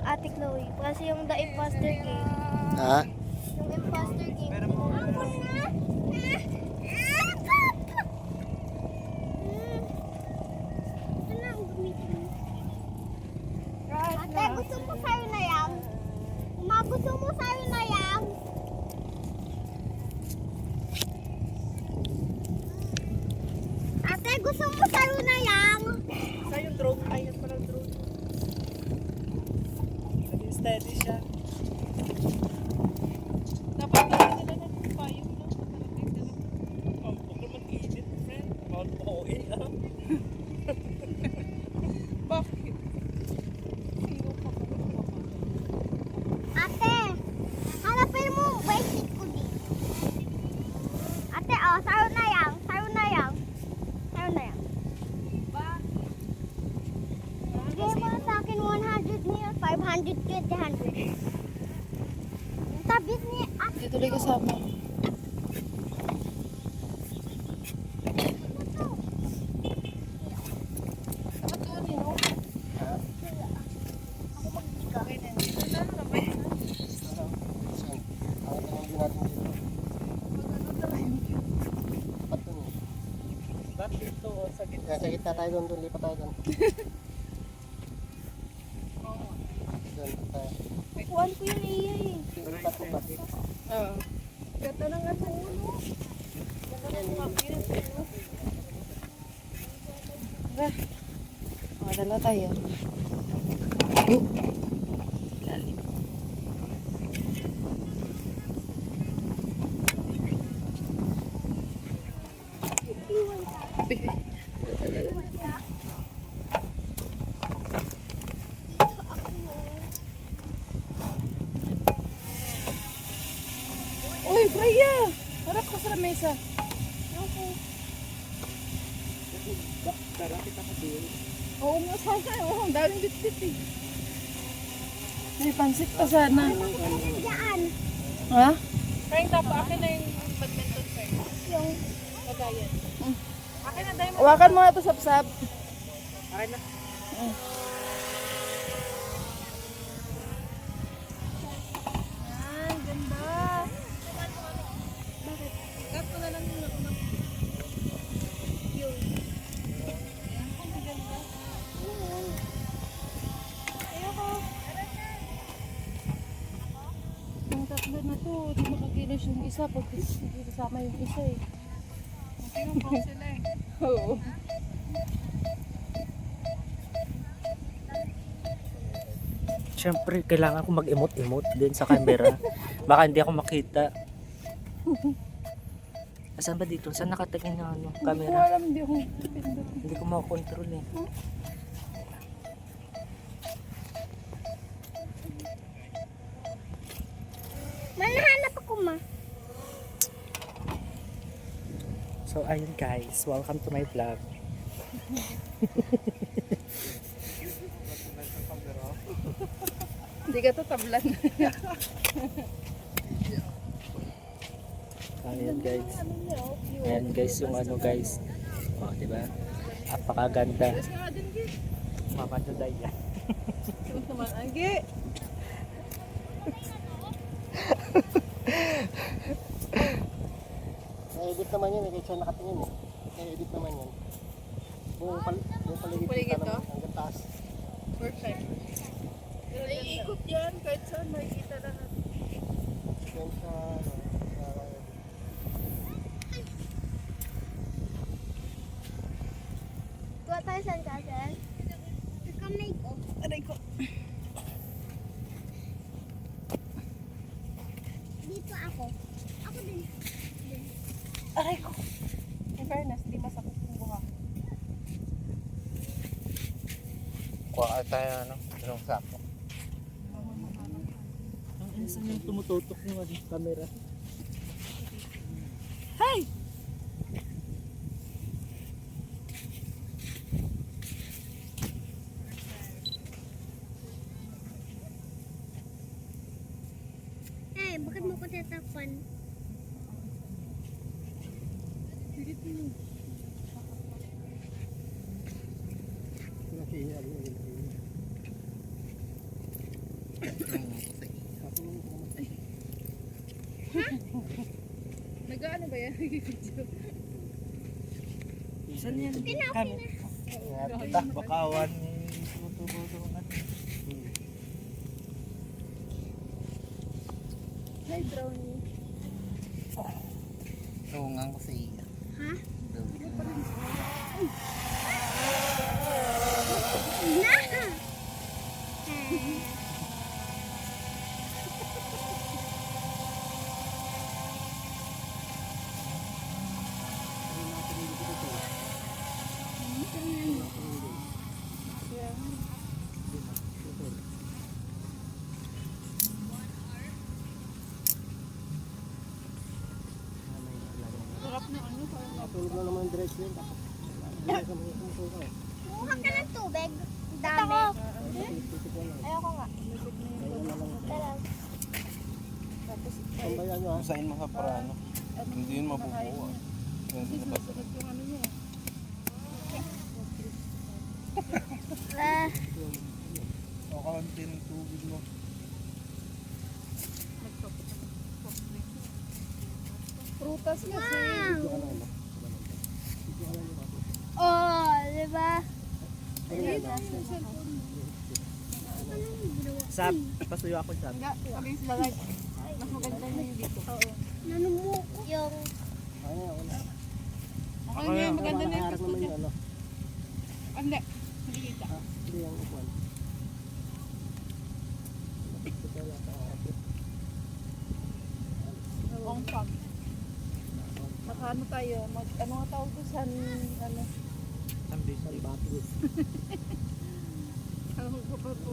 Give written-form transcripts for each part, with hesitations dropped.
Ate Chloe, kasi yung The Imposter Game. Ha? Yung Imposter Game. Ako na! Ito na ang gamitin mo. Ate, gusto mo sa'yo na yan? Gusto mo sa'yo na yan? Ate, gusto mo sa'yo na yan? Sa'yo yung drone. Ayun pala yung drone. Naging steady siya. Dapat na nila ng payong, no? Oh, huwag na mag-init, friend. Bawal mo ko ah. Bakit? Sino ka ba? Ate, hanapin mo ang basic ko dito. Ate, oh, sa'yo na yan. Sa'yo na yan. Sa'yo na yan. Bigay mo sa akin 100 niya, 500, 200. Tabit niya, ate. Dito tuloy kasama. Dapat yun, no? Ako magbiga. Dito na, ramay. Ba't dito sa gitna? Sa gitna tayo doon, lipat tayo doon. Doon tayo. Kuhan ko yung iya eh. Lipat. Oo. Ganda na nga sa ulo. Ganda na mga views. Dala tayo. Lalim. Uy, Freya! Harap ka sa mesa. Oo nga sana. Oo, ang daming bitbit eh. May pansit pa sana. Diyan. Ha? Frank, tapo akin na yung badminton friend. Yung Kagayan. Akin na dahil mo. Hawakan mo na ito, sapsap. Akin na. yan, ganda. Bakit? Cut ko na lang yung Yung. Ayoko. Yung tatlo na to, di makakilos yung isa pag hindi kasama yung isa eh. Tinupok sila eh. Oo. Siyempre, kailangan ko mag-emote-emote din sa camera. Baka hindi ako makita. Saan ba dito? Saan nakatingin yung Hindi ko camera? alam, hindi ako pindot. Hindi ko makakontrol eh. Manahanap ako, ma. So ayun guys, welcome to my vlog. Hindi ka to tablan. Ayan guys. Ayan guys yung ano guys. O, diba? Napakaganda. Alis ka nga din, Gi. Makaganda yan. Ito naman, Gi. Na-edit naman yun, kahit siya nakatingin eh. Na-edit naman yun. Buong paligid Paligid kita to? naman, hanggang taas. Perfect. Pero iikot yan, kahit saan makikita lahat. Yan sa, ano, sa, Kuha tayo saan kasi? Sa kamay ko. Aray ko. Dito ako. Ako din. Aray ko. In fairness, di masakit yung buha. kuha tayo, ano, yung sako. Ang isa yung tumututok ng ano, camera. Hey! Eh, bakit mo ko tatakpan? Nag-ano ba yan? Saan yan? Ngata, bakawan yung tutubo-tubo. Hi, brownie. Tungang ko sa iya. Ha? Sarap na ano, parang Natulog na naman yung diretso yun. Tapos, hindi ka mga sumusuka eh. Kumuha ka ng tubig. Dami. Ayoko nga. Tara. Tambayan nyo ha. Usain mo sa parano. Hindi yun mabubuo. Hindi na basta. sarap yung ano niya. Ah, O kaunti ng tubig mo. Prutas kasi. wow. Oh, di ba? Sab, pasuyo ako sab. Kami sila like. Mas maganda na yung dito. Oo. Nanumuko yung... Ay, ako na. Ako na yung maganda na yung Nakaharap naman yung ano. Hindi. Hindi kita. Hindi yung upuan. Ito lang sa harap. Long pag. Ano tayo? Ano nga tawag ko sa ano? San Batis. Ano ko pa po?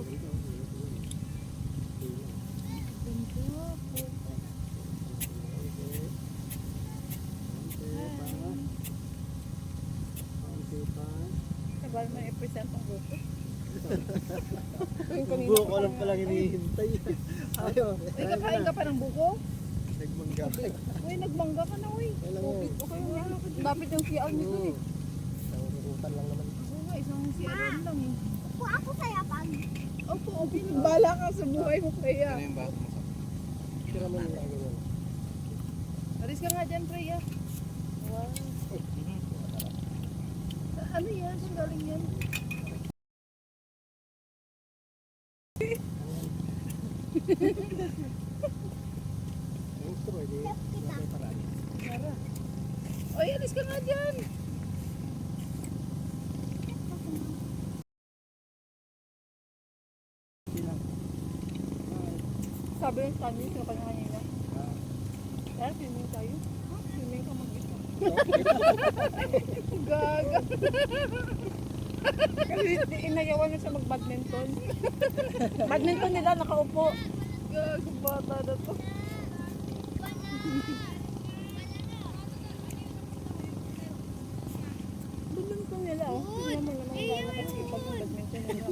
Sabay mo i-present ang buko. Yung buko ko lang palang hinihintay. Ayaw. Ay, kakain ka pa ng buko? Nagmangga. Uy, nagmangga ka na, uy. Kailan Okay, yun? okay nga. Dapat yung CR nito eh. Isang rutan lang naman. Oo nga, isang CR lang eh. Upo ako sa yapan. Opo, okay. Nagbala ka sa buhay mo kaya. Ano yung baso mo sa? Tira mo yung ganyan. Alis ka nga dyan, Freya. Wow. Ano yan? Saan galing yan? Yung straw, hindi. May paraan. Tara. Oy, alis ka nga dyan. Sabi ng Stanley, sino kanya kanina? Kaya, swimming tayo. Ha? Swimming ka mag-isa. Gaga. Kasi inayawan na siya mag-badminton. Badminton nila, nakaupo. Gaga, bata na to. Badminton nila, oh. Tingnan mo naman nakakasipag ng badminton na ako.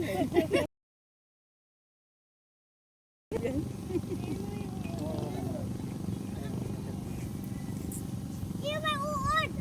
Iyo may uod.